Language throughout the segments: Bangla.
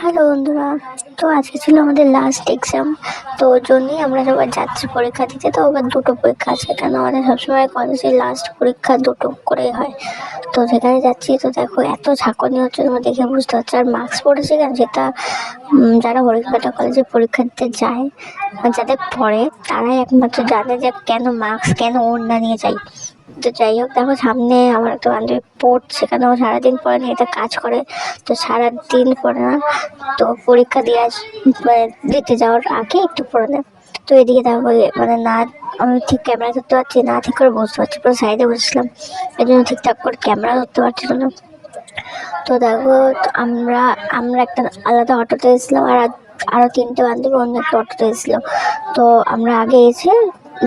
হ্যালো বন্ধুরা, তো আজকে ছিল আমাদের লাস্ট এক্সাম। তো ওর জন্যই আমরা সবাই যাচ্ছি পরীক্ষা দিতে। তো আবার দুটো পরীক্ষা আছে, কেন আমাদের সবসময় কলেজে লাস্ট পরীক্ষা দুটো করেই হয়। তো সেখানে যাচ্ছি। তো দেখো এত ঝাঁকুনি হচ্ছে, তোমার দেখে বুঝতে পারছো। আর মাস্ক পরেছে কেন, যেটা যারা হরিকাটা কলেজে পরীক্ষা দিতে যায় যাদের পড়ে তারাই একমাত্র জানে যে কেন মাস্ক, কেন ওড়না নিয়ে যাই। তো যাই হোক, দেখো সামনে আমার একটা বান্ধবী পড়ছে, কেন ও সারাদিন পরে নিয়ে এটা কাজ করে। তো সারাদিন পরে না, তো পরীক্ষা দিয়ে দিতে যাওয়ার আগে একটু পরে নেয়। তো এদিকে দেখো মানে না, আমি ঠিক ক্যামেরা ধরতে পারছি না, ঠিক করে বুঝতে পারছি, পুরো সাইডে বসেছিলাম, এই জন্য ঠিকঠাক করে ক্যামেরা ধরতে পারছিল না। তো দেখো আমরা আমরা একটা আলাদা অটোতে এসেছিলাম, আর আরো তিনটে বান্ধবী অন্য একটা অটোতে এসেছিল। তো আমরা আগে এসে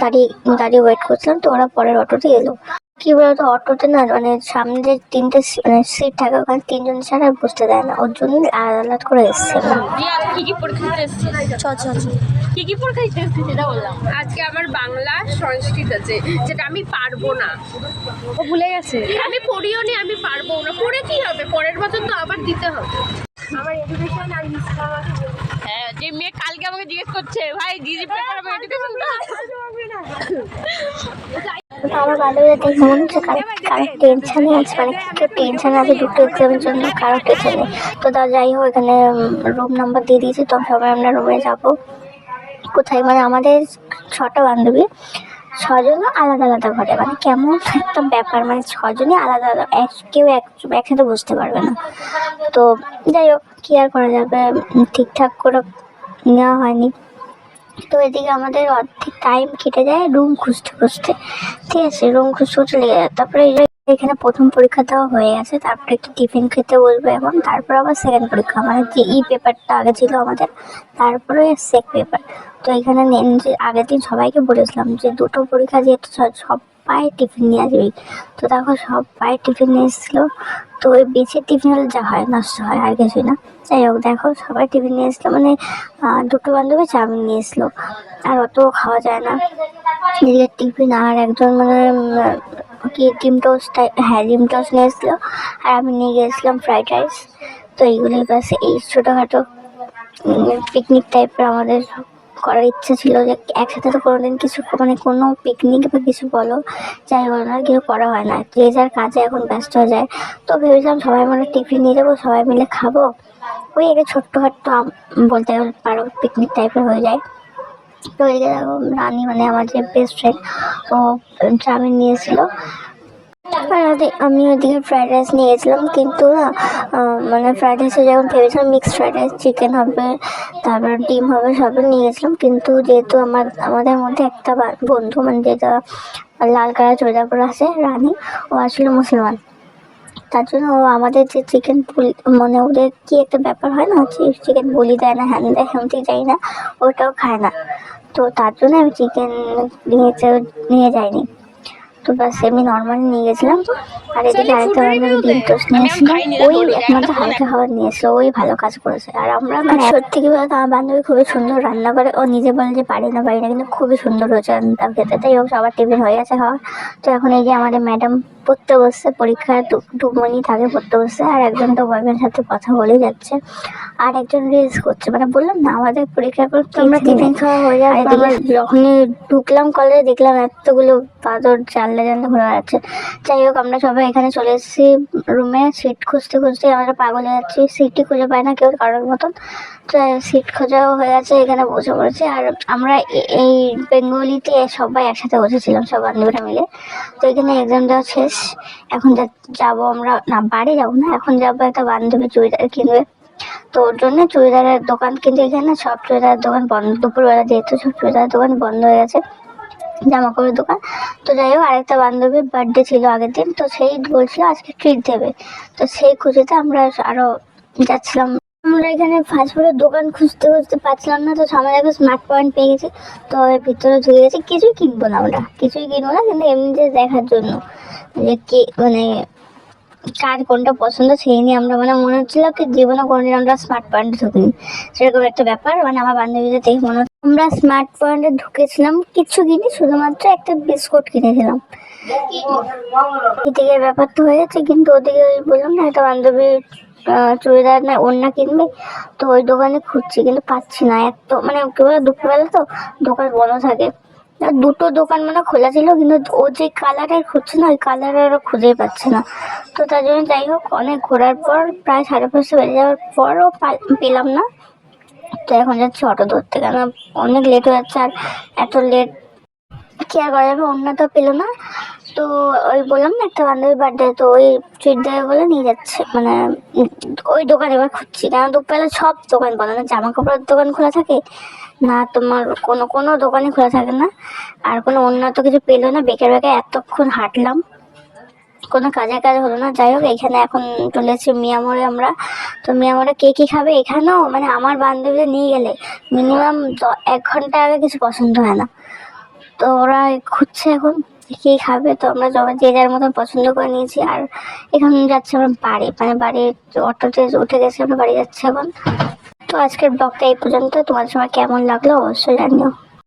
দাঁড়িয়ে দাঁড়িয়ে ওয়েট করছিলাম, তো ওরা পরের অটোতে এলো। কি বলতো, অটোতে না মানে সামনে যে তিনটে মানে সিট থাকে, ওখানে তিনজন ছাড়া বসতে দেয় না, ওর জন্য আলাদা আলাদা করে এসছে। কি কি পরীক্ষা দিতে এসেছিস? কি কি পরীক্ষা দিতে এসেছিস সেটা বললাম। আজকে আমার বাংলা সংস্কৃত আছে, যেটা আমি পারবো না। ও ভুলে গেছে। আমি পড়িও নি, আমি পারবো না। পড়ে কি হবে, পরের বছর তো আবার দিতে হবে। আমার এডুকেশন আর হ্যাঁ, যে মেয়ে কালকে আমাকে জিজ্ঞেস করছে, ভাই জিজি পেপার আমার এডুকেশন তো আমার বান্ধবীরা দেখে মনে হচ্ছে কারো টেনশনে আছে, মানে কেউ টেনশনে আছে দুটো এক্সামের জন্য, কারো টেনশন নেই। তো তা যাই হোক, এখানে রুম নাম্বার দিয়ে দিয়েছি, তো সবাই আমরা রুমে যাবো। কোথায় মানে আমাদের 6টা বান্ধবী, 6জন আলাদা আলাদা ঘরে, মানে কেমন একটা ব্যাপার, মানে 6জনই আলাদা আলাদা, কেউ একসাথে বুঝতে পারবে না। তো যাই হোক, কি আর করা যাবে, ঠিকঠাক করে নেওয়া হয়নি। তো এদিকে আমাদের অর্ধেক টাইম কেটে যায় রুম খুঁজতে খুঁজতে, ঠিক আছে, রুম খুঁজতে খুঁজতে লেগে যায়। তারপরে এখানে প্রথম পরীক্ষা দেওয়া হয়ে গেছে, তারপরে একটু টিফিন খেতে বলবো এখন, তারপর আবার সেকেন্ড পরীক্ষা, মানে যে পেপারটা আগে ছিল আমাদের, তারপরে সেক পেপার। তো এখানে যে আগের দিন সবাইকে বলেছিলাম যে দুটো পরীক্ষা যেহেতু সবাই টিফিন নিয়ে আসবে। তো দেখো সবাই টিফিন নিয়ে এসেছিলো। তো ওই বেঁচে টিফিন হলে যা হয়, নষ্ট হয়, আর কিছুই না। যাই হোক, দেখো সবাই টিফিন নিয়ে এসেছিলো, মানে দুটো বান্ধবী চাউমিন নিয়ে এসেছিলো, আর অত খাওয়া যায় না। এদিকে টিফিন আর একজন মানে কি ডিম টোস্ট, হ্যাঁ ডিম টোস্ট নিয়ে এসেছিলো, আর আমি নিয়ে গিয়েছিলাম ফ্রাইড রাইস। তো এইগুলোই ব্যাস, এই ছোটোখাটো পিকনিক টাইপের আমাদের করার ইচ্ছে ছিল, যে একসাথে তো কোনোদিন কিছু মানে কোনো পিকনিক বা কিছু বলো যাই বলো না, কিছু করা হয় না, যে যার কাজে এখন ব্যস্ত হয়ে যায়। তো ভেবেছিলাম সবাই মানে টিফিন নিয়ে যাবো, সবাই মিলে খাবো, ওই একটা ছোট্টখাট্টো বলতে পারো পিকনিক টাইপের হয়ে যায়। তো এদিকে দেখো রানী, মানে আমার যে বেস্ট ফ্রেন্ড, ও চাউমিন নিয়েছিল, আর আমি ওইদিকে ফ্রাইড রাইস নিয়ে গেছিলাম। কিন্তু না মানে ফ্রাইড রাইসে যখন ভেবেছিলাম মিক্সড ফ্রাইড রাইস, চিকেন হবে, তারপর ডিম হবে, সবই নিয়ে গেছিলাম। কিন্তু যেহেতু আমাদের মধ্যে একটা বন্ধু, মানে যেটা লাল কালার চুড়িদার পরে আছে, রানী, ও আসলে মুসলমান। তার জন্য ও আমাদের যে চিকেন মানে ওদের কি একটা ব্যাপার হয় না, চিকেন বলি দেয় না, হ্যান দেয়, হ্যান ঠিক যাই না, ওটাও খায় না। তো তার জন্য আমি চিকেন নিয়ে যাইনি। তো ব্যাস এমনি নর্মালি নিয়ে গেছিলাম। আর এদিকে আরেকটা বান্ধবী ডিম টোস্ট নিয়েছিল, ওই একমাত্র হালকা খাবার নিয়েছিল, ওই ভালো কাজ করেছে। আর আমরা মানে সত্যি কি বলতো, আমার বান্ধবী খুবই সুন্দর রান্না করে, ও নিজে বলে যে পারি না, কিন্তু খুবই সুন্দর হয়েছে রান্নাটা খেতে। তাই হোক, সবার টিফিন হয়ে গেছে খাওয়া। তো এখন এই যে আমাদের ম্যাডাম পড়তে বসছে, পরীক্ষায় 2 মিনিট আগে পড়তে বসছে, আর একজন তো বয়ফ্রেন্ডের সাথে কথা বলেই যাচ্ছে, আর একজন রিলস করছে। মানে বললাম না, আমাদের পরীক্ষার পর আমরা টিফিন খাওয়া হয়ে যায়, যখনই ঢুকলাম কলেজে দেখলাম এতগুলো বাদর জানলে জানলে ঘুরে বেড়াচ্ছে। যাই হোক, আমরা সবাই এখানে চলে এসেছি রুমে, সিট খুঁজতে খুঁজতে আমরা পাগল হয়ে যাচ্ছি, সিটই খুঁজে পাই না কেউ কারোর মতন। তো সিট খোঁজাও হয়ে গেছে, এখানে বসে পড়েছি। আর আমরা এই বেঙ্গলিতে সবাই একসাথে বসেছিলাম, সব বান্ধবীরা মিলে। তো এখানে এক্সাম দেওয়া শেষ, এখন যাবো আমরা, না বাড়ি যাবো না, এখন যাবো একটা বান্ধবী চুড়িদার কিনবে। তো ওর জন্য চুড়িদারের দোকান, কিন্তু এখানে সব চুড়িদারের দোকান বন্ধ, দুপুরবেলা যেহেতু সব চুড়িদারের দোকান বন্ধ হয়ে গেছে, জামা কাপড়ের দোকান। তো যাই হোক, আরেকটা বান্ধবীর বার্থডে ছিল আগের দিন, তো সেই বলছিল আজকে ট্রিট দেবে। তো সেই খুঁজেতে আমরা আরো যাচ্ছিলাম। আমরা এখানে ফাস্টফুডের দোকান খুঁজতে খুঁজতে পাচ্ছিলাম না, তো সামনে দেখো স্মার্ট পয়েন্ট পেয়ে গেছি। তো এর ভিতরে ঢুকে গেছি, কিছুই কিনবো না, আমরা কিছুই কিনবো না, কিন্তু এমনি যে দেখার জন্য যে কি মানে কার কোনটা পছন্দ সেই নিয়ে আমরা, মানে মনে হচ্ছিল কি জীবনে কোনোদিন আমরা স্মার্ট পয়েন্টে ঢুকিনি, সেরকম একটা ব্যাপার। মানে আমার বান্ধবীদের দেখে মনে হচ্ছে আমরা স্মার্ট পয়েন্টে ঢুকেছিলাম, কিছু কিনি, শুধুমাত্র একটা বিস্কুট কিনেছিলাম। এদিকে ব্যাপার তো হয়ে গেছে, কিন্তু ওদিকে ওই বললাম না, একটা বান্ধবী চুড়িদার না ওড়না কিনবে, তো ওই দোকানে খুঁজছি কিন্তু পাচ্ছি না। এত মানে কি বলে দুপুরবেলা তো দোকান বন্ধ থাকে, আর দুটো দোকান মানে খোলা ছিল কিন্তু ও যে কালারের খুঁজছে না ওই কালারেরও খুঁজেই পাচ্ছে না। তো তার জন্য যাই হোক অনেক ঘোরার পর প্রায় 5:30 বেজে যাওয়ার পরও পেলাম না। তো এখন যাচ্ছি অটো ধরতে, কেন অনেক লেট হয়ে যাচ্ছে। আর এত লেট কি আর করা যাবে, অন্য তো পেলো না। তো ওই বললাম না একটা বান্ধবীর বার্থডে, তো ওই ট্রিট দেবে বলে নিয়ে যাচ্ছে, মানে ওই দোকানে এবার খুঁজছি, কারণ দুপুরবেলা সব দোকান বন্ধ, না জামা কাপড়ের দোকান খোলা থাকে না তোমার কোনো কোনো দোকানই খোলা থাকে না। আর কোনো অন্য তো কিছু পেলো না, বেকার বেকার এতক্ষণ হাঁটলাম, কোনো কাজে কাজ হলো না। যাই হোক এখানে এখন চলে এসেছি মিয়ামোড়ে আমরা। তো মিয়ামোড়ে কে কী খাবে, এখানেও মানে আমার বান্ধবীদের নিয়ে গেলে মিনিমাম 1 ঘন্টা আগে কিছু পছন্দ হয় না। তো ওরা খুঁজছে এখন কী খাবে, তো আমরা সবাই যে যার মতন পছন্দ করে নিয়েছি। আর এখন যাচ্ছি আমরা বাড়ি, মানে বাড়ির অটোতে উঠে গেছি, আমরা বাড়ি যাচ্ছি এখন। তো আজকের ব্লগটা এই পর্যন্ত, তোমার সময় কেমন লাগলো অবশ্যই জানিও।